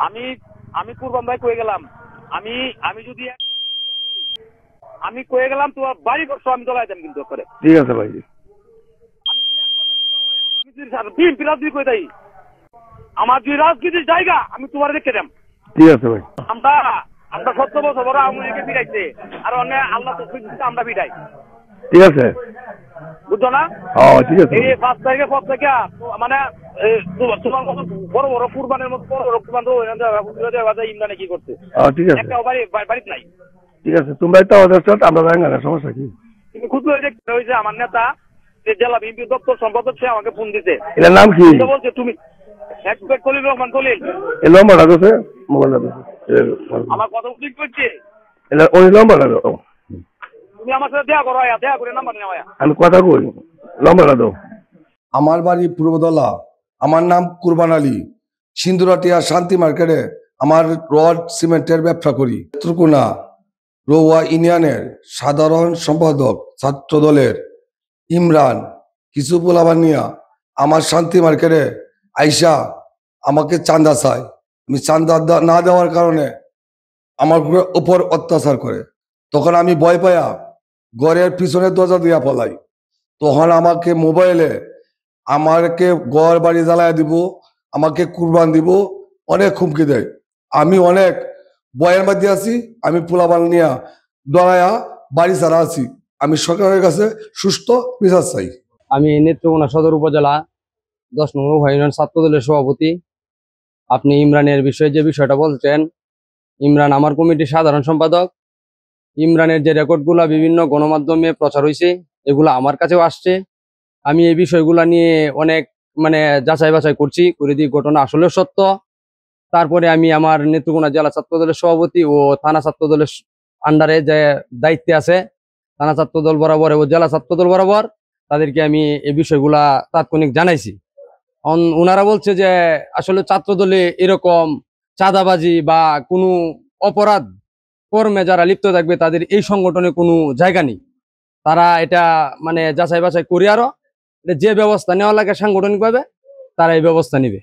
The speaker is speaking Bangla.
আমি আমি কুরবান ভাই কয়ে গেলাম, আমি আমি যদি আমি কয়ে গেলাম তোমার বাড়ি করছো আমি দলাই দেন কিন্তু করে। ঠিক আছে ভাই। আমি যদি বিএনপি রাজনীতি করে দেই, আমার যদি রাজনীতির জায়গা আমি তোমার রেখে দেম। ঠিক আছে ভাই। আমরা আমরা 70 বছর বড় আওয়ামী লীগকে বিড়াইছে, আর অন্য আল্লাহ তৌফিক দিতে আমরা বিড়াই। ঠিক আছে, বুঝছো না? হ্যাঁ ঠিক আছে। এই 5 তারিখে পর থেকে মানে তোমার মতো বড় বড় কুরবানের মতো বড় বড় কুরবান ইমরানে কি করছে ঠিক আছে, একটা বাড়িতে নাই। ঠিক আছে, তোমরা একটা অর্ডার চাও, আমরা ভাঙা না, সমস্যা কি? তুমি খুব ওই যে আমার নেতা যে জেলা বিএনপি দপ্তর সম্পাদক, সে আমাকে ফোন দিতে। এটার নাম কি? বলছে তুমি খলিল রহমান খলিল। এই নম্বরটা আছে, মোবাইলটা আছে, আমার কথা ঠিক করছে। এটা ওই নম্বরটা দাও। তুমি আমার সাথে দেখা করো, দেখা করে নাম্বার নেওয়া। আমি কথা কই, নম্বরটা দাও। আমার বাড়ি পূর্বদলা, আমার নাম কুরবান আলী। সিন্দুরাটিয়া শান্তি মার্কেটে আমার রড সিমেন্টের ব্যবসা করি। ত্রিকুণা রৌয়া ইউনিয়নের সাধারণ সম্পাদক ছাত্র দলের ইমরান কিছু পোলাবান নিয়া আমার শান্তি মার্কেটে আইসা আমাকে চাঁদা চায়। আমি চাঁদা না দেওয়ার কারণে আমার উপর অত্যাচার করে। তখন আমি ভয় পাইয়া ঘরের পিছনে দরজা দিয়া পলাই। তখন আমাকে মোবাইলে আমাকে ঘর বাড়ি জ্বালায় দিব, আমাকে কুরবান দিব, অনেক হুমকি দেয়। আমি অনেক বয়ের মধ্যে আছি, আমি পোলাবান নিয়া ডরায়া বাড়ি ছাড়া আছি। আমি সরকারের কাছে সুস্থ বিচার চাই। আমি নেত্রকোনা সদর উপজেলা 10 নং ইউনিয়ন ছাত্র দলের সভাপতি। আপনি ইমরানের বিষয়ে যে বিষয়টা বলছেন, ইমরান আমার কমিটির সাধারণ সম্পাদক। ইমরানের যে রেকর্ডগুলা বিভিন্ন গণমাধ্যমে প্রচার হয়েছে, এগুলা আমার কাছেও আসছে। আমি এই বিষয়গুলা নিয়ে অনেক যাচাই বাছাই করছি, করে দিই ঘটনা আসলেও সত্য। তারপরে আমি আমার নেত্রকোনা জেলা ছাত্র দলের সভাপতি ও থানা ছাত্র দলের আন্ডারে যে দায়িত্বে আছে, থানা ছাত্র দল বরাবর ও জেলা ছাত্র দল বরাবর, তাদেরকে আমি এই বিষয়গুলা তাৎক্ষণিক জানাইছি। ওনারা বলছে যে আসলে ছাত্র দলে এরকম চাঁদাবাজি বা কোনো অপরাধ কর্মে যারা লিপ্ত থাকবে তাদের এই সংগঠনে কোনো জায়গা নেই। তারা এটা যাচাই বাছাই করে আরো যে ব্যবস্থা নেওয়া লাগে সাংগঠনিকভাবে তারা এই ব্যবস্থা নিবে।